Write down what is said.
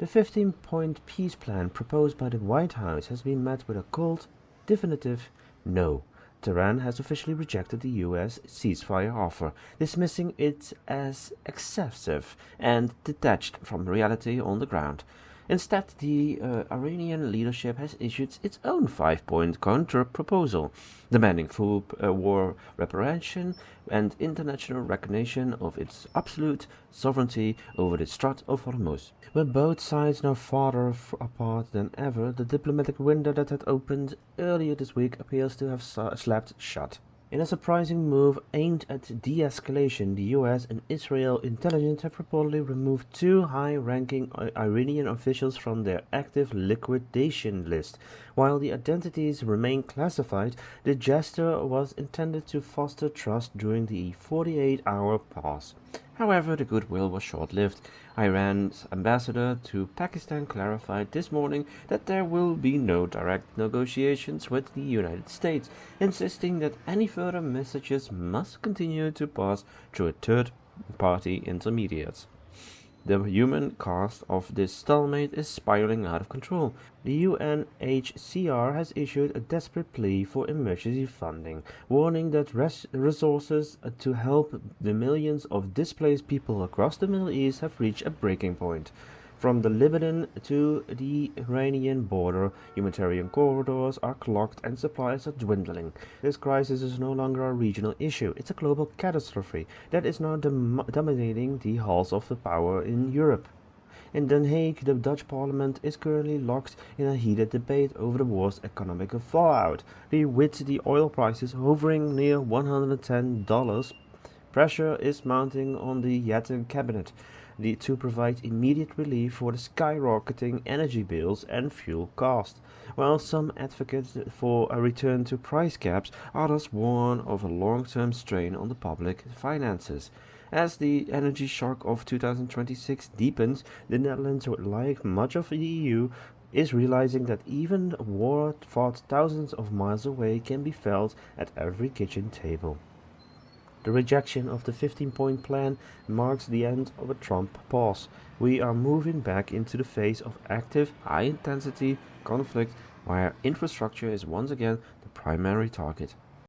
The 15-point peace plan proposed by the White House has been met with a cold, definitive no. Tehran has officially rejected the U.S. ceasefire offer, dismissing it as excessive and detached from reality on the ground. Instead, the Iranian leadership has issued its own 5-point counter-proposal, demanding full war reparation and international recognition of its absolute sovereignty over the Strait of Hormuz. With both sides now farther apart than ever, the diplomatic window that had opened earlier this week appears to have slapped shut. In a surprising move aimed at de-escalation, the US and Israel intelligence have reportedly removed 2 high-ranking Iranian officials from their active liquidation list. While the identities remain classified, the gesture was intended to foster trust during the 48-hour pause. However, the goodwill was short-lived. Iran's ambassador to Pakistan clarified this morning that there will be no direct negotiations with the United States, insisting that any further messages must continue to pass through a third-party intermediate. The human cost of this stalemate is spiraling out of control. The UNHCR has issued a desperate plea for emergency funding, warning that resources to help the millions of displaced people across the Middle East have reached a breaking point. From the Lebanon to the Iranian border, humanitarian corridors are clogged and supplies are dwindling. This crisis is no longer a regional issue, it's a global catastrophe that is now dominating the halls of the power in Europe. In Den Hague, the Dutch parliament is currently locked in a heated debate over the war's economic fallout. With the oil prices hovering near $110, pressure is mounting on the Jetten cabinet to provide immediate relief for the skyrocketing energy bills and fuel costs. While some advocate for a return to price caps, others warn of a long-term strain on the public finances. As the energy shock of 2026 deepens, the Netherlands, like much of the EU, is realizing that even a war fought thousands of miles away can be felt at every kitchen table. The rejection of the 15-point plan marks the end of a Trump pause. We are moving back into the phase of active, high-intensity conflict where infrastructure is once again the primary target.